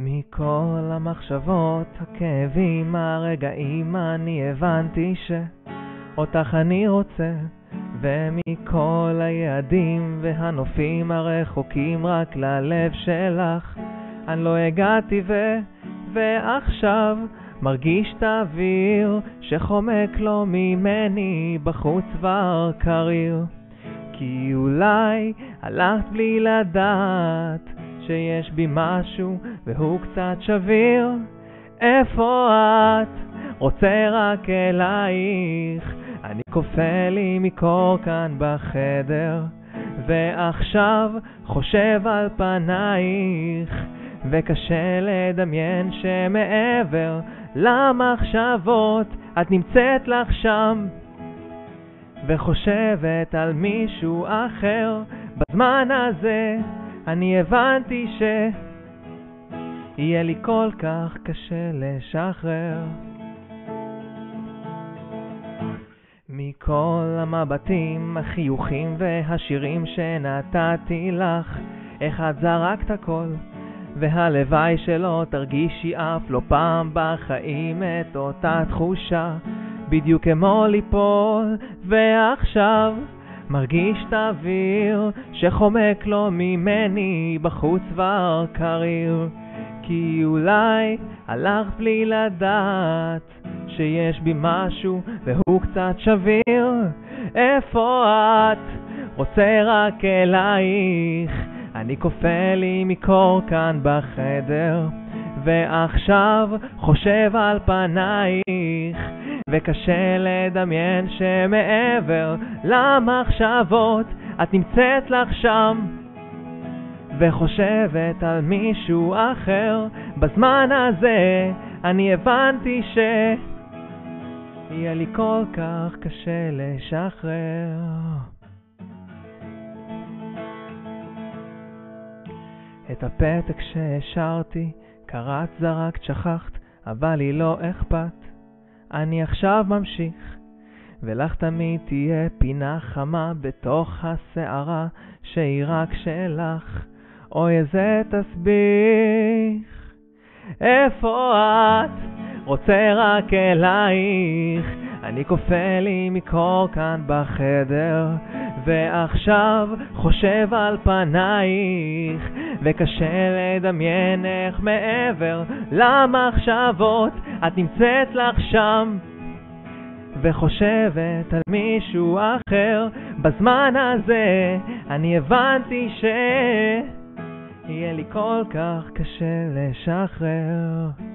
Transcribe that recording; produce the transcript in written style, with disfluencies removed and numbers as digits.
מכל המחשבות, הכאבים, הרגעים, אני הבנתי שאותך אני רוצה, ומכל היעדים והנופים הרחוקים רק ללב שלך אני לא הגעתי ועכשיו מרגיש את האוויר שחומק לו ממני בחוץ כבר קריר, כי אולי הלכת בלי לדעת שיש בי משהו והוא קצת שביר. איפה את? רוצה רק אלייך, אני כופה לי מקור כאן בחדר, ועכשיו חושב על פנייך, וקשה לדמיין שמעבר למחשבות את נמצאת לך שם וחושבת על מישהו אחר. בזמן הזה אני הבנתי שיהיה לי כל כך קשה לשחרר. מכל המבטים, החיוכים והשירים שנתתי לך, איך את זרקת הכל, והלוואי שלא תרגישי אף לא פעם בחיים את אותה תחושה, בדיוק כמו ליפול, ועכשיו מרגיש את האוויר שחומק לו ממני בחוץ כבר קריר, כי אולי הלך בלי לדעת שיש בי משהו והוא קצת שביר. איפה את? רוצה רק אלייך, אני כופה לי מקור כאן בחדר, ועכשיו חושב על פנייך, וקשה לדמיין שמעבר למחשבות את נמצאת לך שם וחושבת על מישהו אחר. בזמן הזה אני הבנתי שיהיה לי כל כך קשה לשחרר. את הפתק שהשארתי, קראת, זרקת, שכחת, אבל לי לא אכפת. אני עכשיו ממשיך, ולך תמיד תהיה פינה חמה בתוך הסערה שהיא רק שלך. אוי איזה תסביך. איפה את? רוצה רק אלייך, אני כופה לי מקור כאן בחדר, ועכשיו חושב על פנייך, וקשה לדמיין איך מעבר למחשבות את נמצאת לך שם וחושבת על מישהו אחר. בזמן הזה אני הבנתי שיהיה לי כל כך קשה לשחרר.